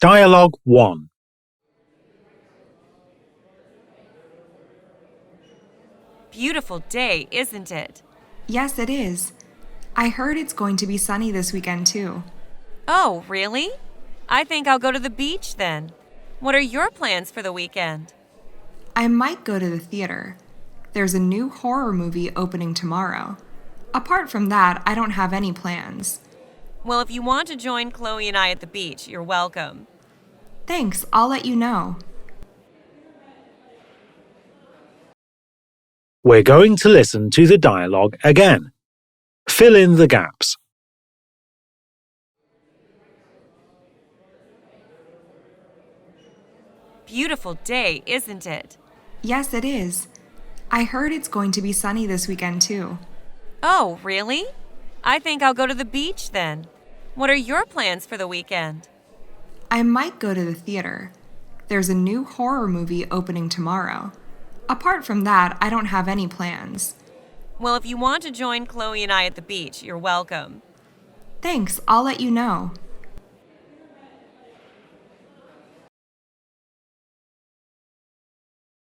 Dialogue 1. Beautiful day, isn't it? Yes, it is. I heard it's going to be sunny this weekend, too. Oh, really? I think I'll go to the beach then. What are your plans for the weekend? I might go to the theater. There's a new horror movie opening tomorrow. Apart from that, I don't have any plans. Well, if you want to join Chloe and I at the beach, you're welcome. Thanks, I'll let you know. We're going to listen to the dialogue again. Fill in the gaps. Beautiful day, isn't it? Yes, it is. I heard it's going to be sunny this weekend, too. Oh, really? I think I'll go to the beach then. What are your plans for the weekend? I might go to the theater. There's a new horror movie opening tomorrow. Apart from that, I don't have any plans. Well, if you want to join Chloe and I at the beach, you're welcome. Thanks, I'll let you know.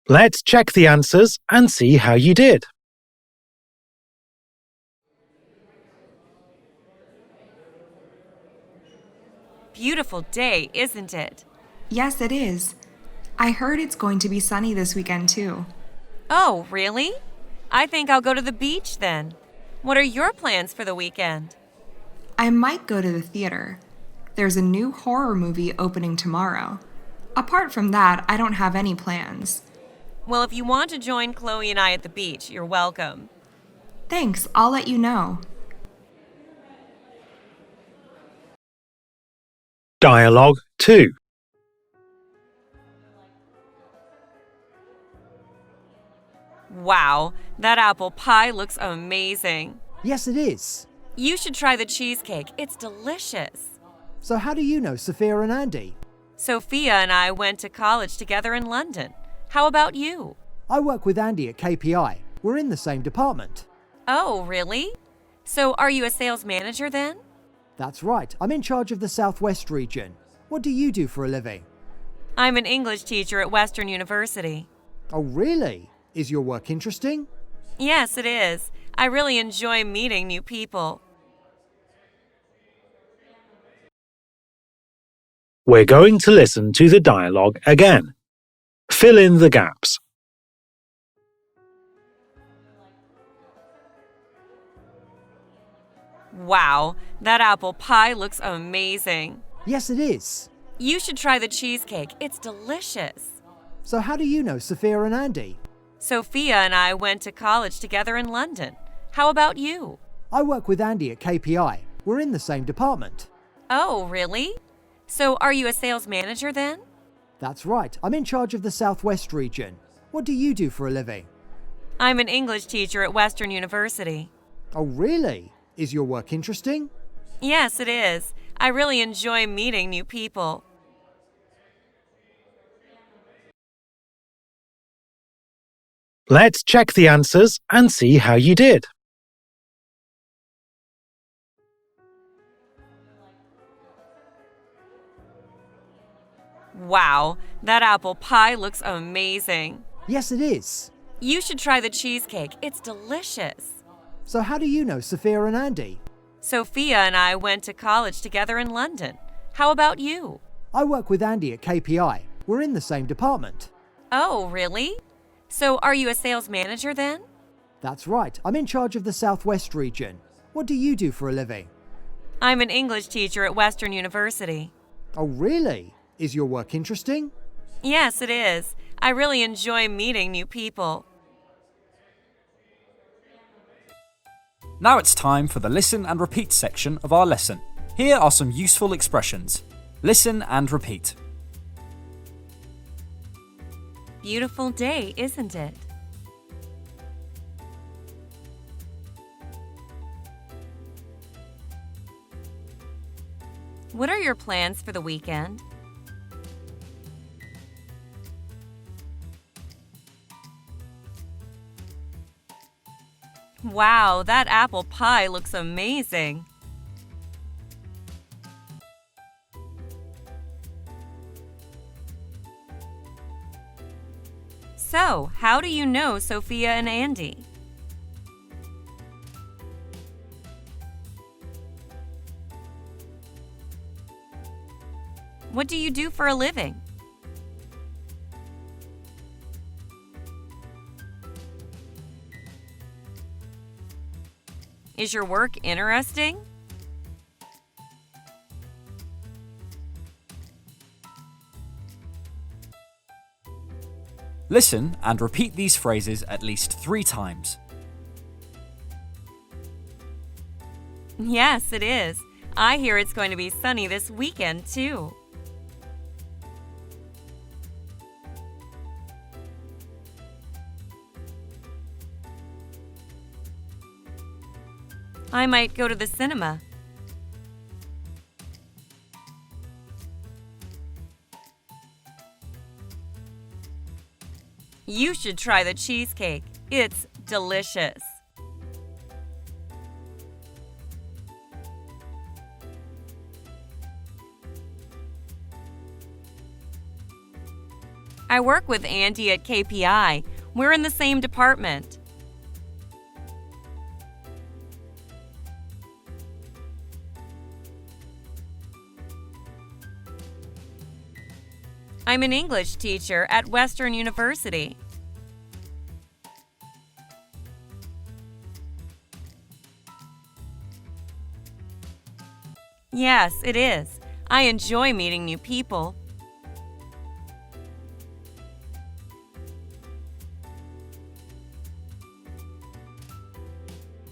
Let's check the answers and see how you did. Beautiful day, isn't it? Yes, it is. I heard it's going to be sunny this weekend, too. Oh, really? I think I'll go to the beach then. What are your plans for the weekend? I might go to the theater. There's a new horror movie opening tomorrow. Apart from that, I don't have any plans. Well, if you want to join Chloe and I at the beach, you're welcome. Thanks, I'll let you know. Dialogue 2. Wow, that apple pie looks amazing. Yes, it is. You should try the cheesecake. It's delicious. So how do you know Sophia and Andy? Sophia and I went to college together in London. How about you? I work with Andy at KPI. We're in the same department. Oh, really? So are you a sales manager then? That's right. I'm in charge of the Southwest region. What do you do for a living? I'm an English teacher at Western University. Oh, really? Is your work interesting? Yes, it is. I really enjoy meeting new people. We're going to listen to the dialogue again. Fill in the gaps. Wow, that apple pie looks amazing. Yes, it is. You should try the cheesecake. It's delicious. So how do you know Sophia and Andy? Sophia and I went to college together in London. How about you? I work with Andy at KPI. We're in the same department. Oh, really? So are you a sales manager then? That's right. I'm in charge of the Southwest region. What do you do for a living? I'm an English teacher at Western University. Oh, really? Is your work interesting? Yes, it is. I really enjoy meeting new people. Let's check the answers and see how you did. Wow, that apple pie looks amazing. Yes, it is. You should try the cheesecake. It's delicious. So how do you know Sophia and Andy? Sophia and I went to college together in London. How about you? I work with Andy at KPI. We're in the same department. Oh, really? So are you a sales manager then? That's right. I'm in charge of the Southwest region. What do you do for a living? I'm an English teacher at Western University. Oh, really? Is your work interesting? Yes, it is. I really enjoy meeting new people. Now it's time for the listen and repeat section of our lesson. Here are some useful expressions. Listen and repeat. Beautiful day, isn't it? What are your plans for the weekend? Wow, that apple pie looks amazing. So, how do you know Sophia and Andy? What do you do for a living? Is your work interesting? Listen and repeat these phrases at least 3 times. Yes, it is. I hear it's going to be sunny this weekend, too. I might go to the cinema. You should try the cheesecake. It's delicious. I work with Andy at KPI. We're in the same department. I'm an English teacher at Western University. Yes, it is. I enjoy meeting new people.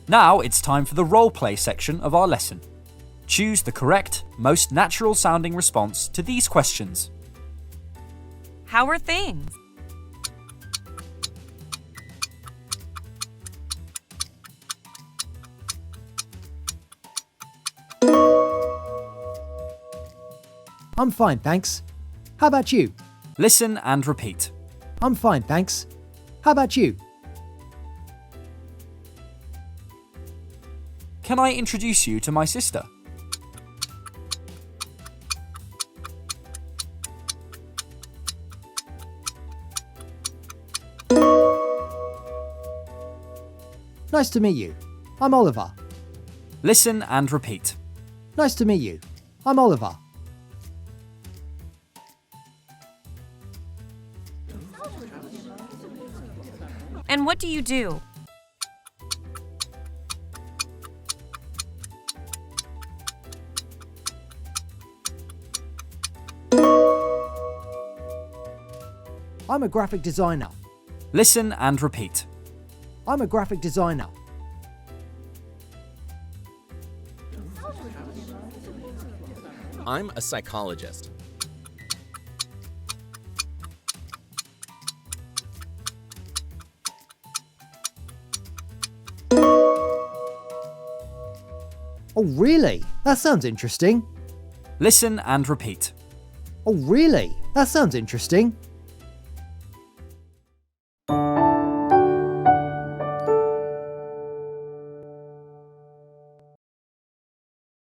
Now it's time for the role play section of our lesson. Choose the correct, most natural sounding response to these questions. How are things? I'm fine, thanks. How about you? Listen and repeat. I'm fine, thanks. How about you? Can I introduce you to my sister? Nice to meet you. I'm Oliver. Listen and repeat. Nice to meet you. I'm Oliver. And what do you do? I'm a graphic designer. Listen and repeat. I'm a graphic designer. I'm a psychologist. Oh, really? That sounds interesting. Listen and repeat. Oh, really? That sounds interesting.